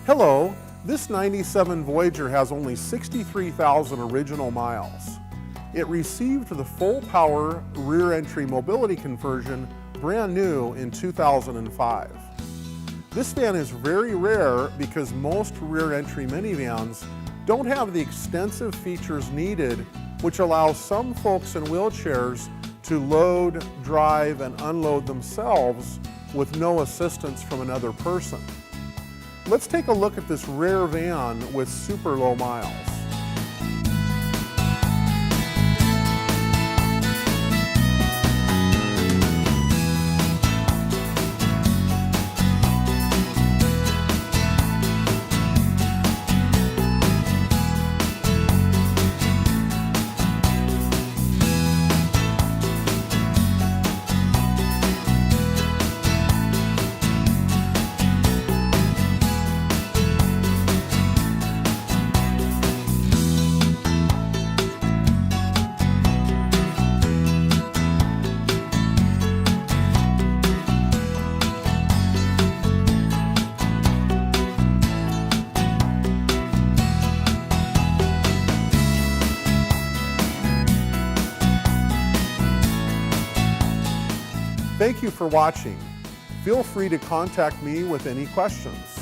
Hello, this 97 Voyager has only 63,000 original miles. It received the full power rear entry mobility conversion brand new in 2005. This van is very rare because most rear entry minivans don't have the extensive features needed, which allows some folks in wheelchairs to load, drive, and unload themselves with no assistance from another person. Let's take a look at this rare van with super low miles. Thank you for watching. Feel free to contact me with any questions.